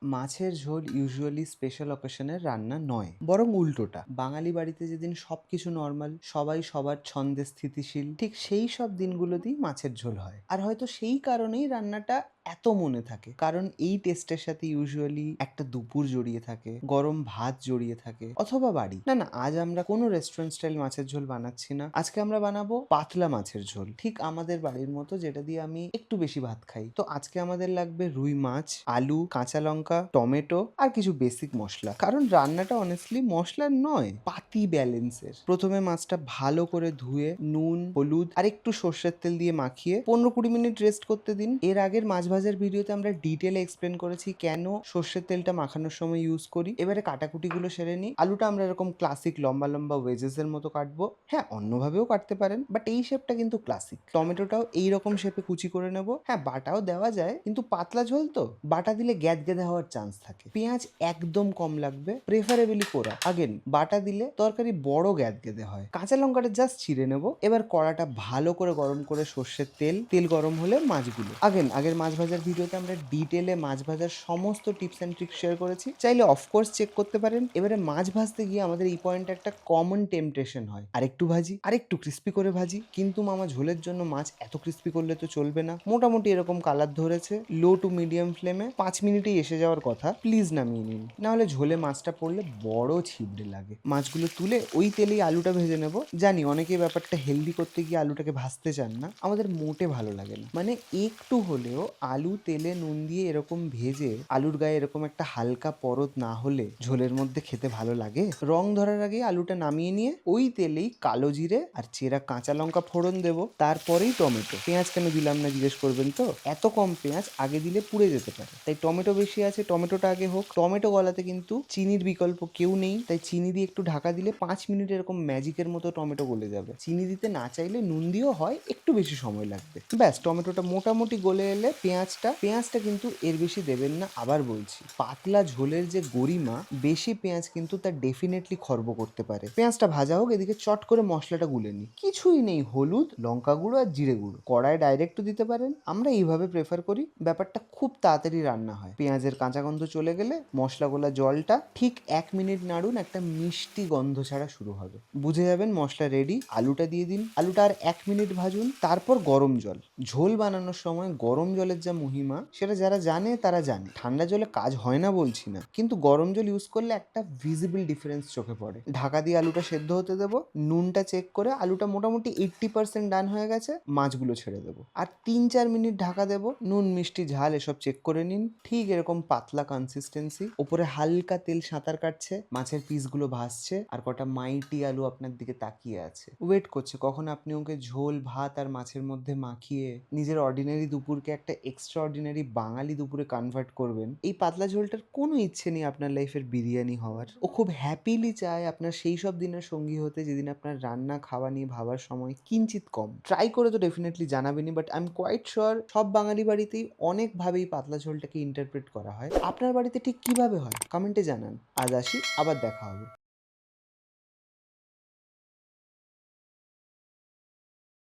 মাছের ঝোল usually special অকেশনের রান্না নয়, বরং উল্টোটা। বাঙালি বাড়িতে যেদিন সবকিছু নর্মাল, সবাই সবার ছন্দে স্থিতিশীল, ঠিক সেই সব দিনগুলোতেই মাছের ঝোল হয়। আর হয়তো সেই কারণেই রান্নাটা এত মনে থাকে, কারণ এই টেস্টের সাথে ইউজুয়ালি একটা দুপুর জড়িয়ে থাকে, গরম ভাত জড়িয়ে থাকে, অথবা বাড়ি। না না, আজ আমরা কোনো রেস্টুরেন্ট স্টাইল মাছের ঝোল বানাচ্ছি না। আজকে আমরা বানাবো পাতলা মাছের ঝোল, ঠিক আমাদের বাড়ির মতো, যেটা দিয়ে আমি একটু বেশি ভাত খাই। তো আজকে আমাদের লাগবে রুই মাছ, আলু, কাঁচা লঙ্কা, টমেটো আর কিছু বেসিক মশলা। কারণ রান্নাটা অনেস্টলি মশলার নয়, পাতি ব্যালেন্সের। প্রথমে মাছটা ভালো করে ধুয়ে নুন, হলুদ আর একটু সর্ষের তেল দিয়ে মাখিয়ে 15-20 মিনিট রেস্ট করতে দিন। এর আগের মাছ ভাজার ভিডিওতে আমরা ডিটেলে এক্সপ্লেন করেছি কেন সর্ষের তেলটা মাখানোর সময় ইউজ করি। এবারে কাটাকুটিগুলো সেরে নিই। আলুটা আমরা এরকম ক্লাসিক লম্বা লম্বা ওয়েজেস এর মতো কাটবো। হ্যাঁ, অন্যভাবেও কাটতে পারেন, বাট এই শেপটা কিন্তু ক্লাসিক। টমেটোটাও এইরকম শেপে কুচি করে নেব। হ্যাঁ, বাটাও দেওয়া যায়, কিন্তু পাতলা ঝোল তো বাটা দিলে গ্যাদগ্যাদে হওয়ার চান্স থাকে। পেঁয়াজ একদম কম লাগবে, প্রেফারেবলি পোড়া। আগেন বাটা দিলে তরকারি বড় গ্যাদগ্যাদে হয়। কাঁচা লঙ্কাটা জাস্ট ছিঁড়ে নেব। এবার কড়াটা ভালো করে গরম করে সর্ষের তেল গরম হলে মাছগুলো। আগের মাছ ভাজার ভিডিওতে আমরা ডিটেলে মাছ ভাজার সমস্ত টিপস অ্যান্ড ট্রিক্স শেয়ার করেছি, চাইলে অফকোর্স চেক করতে পারেন। এবারে মাছ ভাজতে গিয়ে আমাদের এই পয়েন্টে একটা কমন টেম্পটেশন হয়, আরেকটু ভাজি, আরেকটু ক্রিস্পি করে ভাজি। কিন্তু মামা, ঝোলের জন্য মাছ এত ক্রিস্পি করলে তো চলবে না। মোটামুটি এরকম কালার ধরেছে, লো টু মিডিয়াম ফ্লেমে 5 মিনিটেই এসে যাওয়ার কথা। প্লিজ নামিয়ে নিন, না হলে ঝোলে মাছটা পড়লে বড় ছিবড়ে লাগে। মাছগুলো তুলে ওই তেলেই আলুটা ভেজে নেব। জানি অনেকে ব্যাপারটা হেলদি করতে গিয়ে আলুটাকে ভাজতে চান না, আমাদের মোটে ভালো লাগে না। মানে একটু হলেও আলু তেলে নুন দিয়ে এরকম ভেজে আলুর গায়ে এরকম একটা হালকা পরত না হলে ঝোলের মধ্যে খেতে ভালো লাগে? রং ধরার আগে আলুটা নামিয়ে নিয়ে ওই তেলেই কালো জিরে আর চেরা কাঁচা লঙ্কা ফোড়ন দেবো, তারপরেই টমেটো। পেঁয়াজ কেন দিলাম না জিজ্ঞেস করবেন তো? এত কম পেঁয়াজ আগে দিলে পুড়ে যেতে পারে, তাই টমেটো বেশি আছে, টমেটোটা আগে হোক। টমেটো গলাতে কিন্তু চিনির বিকল্প কেউ নেই, তাই চিনি দিয়ে একটু ঢাকা দিলে 5 মিনিট এরকম ম্যাজিকের মতো টমেটো গলে যাবে। চিনি দিতে না চাইলে নুন দিয়েও হয়, একটু বেশি সময় লাগবে। ব্যাস, টমেটোটা মোটামুটি গলে এলে পেঁয়াজটা কিন্তু এর বেশি দেবেন না। আবার বলছি, পাতলা ঝোলের যে গরিমা, বেশি পেঁয়াজ কিন্তু তার ডেফিনেটলি খর্ব করতে পারে। পেঁয়াজটা ভাজা হোক, এদিকে চট করে মশলাটা গুলে নিই। কিছুই নেই, হলুদ, লঙ্কা গুঁড়ো আর জিরে গুঁড়ো। কড়ায় ডাইরেক্ট দিতে পারেন, আমরা এইভাবে প্রেফার করি। ব্যাপারটা খুব তাড়াতাড়ি রান্না হয়। পেঁয়াজের কাঁচা গন্ধ চলে গেলে মশলা গোলা জলটা ঠিক 1 মিনিট নাড়ুন, একটা মিষ্টি গন্ধ ছাড়া শুরু হবে। বুঝে যাবেন মশলা রেডি। আলুটা দিয়ে দিন, আলুটা আর 1 মিনিট ভাজুন, তারপর গরম জল। ঝোল বানানোর সময় গরম জলের যা মহিমা, সেটা যারা জানে তারা জানে। ঠান্ডা জলে কাজ হয় না বলছি না, কিন্তু গরম জল ইউজ করলে একটা ভিজিবল ডিফারেন্স চোখে পড়ে। ঢাকা দিয়ে আলুটা সেদ্ধ হতে দেবো। নুনটা চেক করে আলুটা মোটামুটি 80% ডান হয়ে গেছে, মাছগুলো ছেড়ে দেবো। আর 3-4 মিনিট ঢাকা দেবো। নুন, মিষ্টি, ঝাল এসব চেক করে নিন। ঠিক এরকম পাতলা কনসিস্টেন্সি। ওপরে হালকা তেল সাঁতার কাটছে, মাছের পিসগুলো ভাসছে, আর কটা মাইটি আলু আপনার দিকে তাকিয়ে আছে, ওয়েট করছে কখন আপনি ওকে ঝোল ভাত আর মাছের মধ্যে মাখিয়ে নিজের অর্ডিনারি দুপুরকে একটা এক্সট্রা অর্ডিনারি বাঙালি দুপুরে কনভার্ট করবেন। এই পাতলা ঝোলটার কোনো ইচ্ছে নেই আপনার লাইফের বিরিয়ানি হওয়ার। ও খুব হ্যাপিলি চায় আপনার সেই সব দিনের সঙ্গী হতে, যেদিন আপনার রান্না খাওয়া নিয়ে ভাবার সময় কিঞ্চিত কম। ট্রাই করে তো ডেফিনেটলি জানাবেনই, but I am quite sure সব বাঙালি বাড়িতেই অনেকভাবেই পাতলা ঝোলটাকে ইন্টারপ্রেট করা হয়। আপনার বাড়িতে ঠিক কিভাবে হয় কমেন্টে জানান। আজ আসি, আবার দেখা হবে।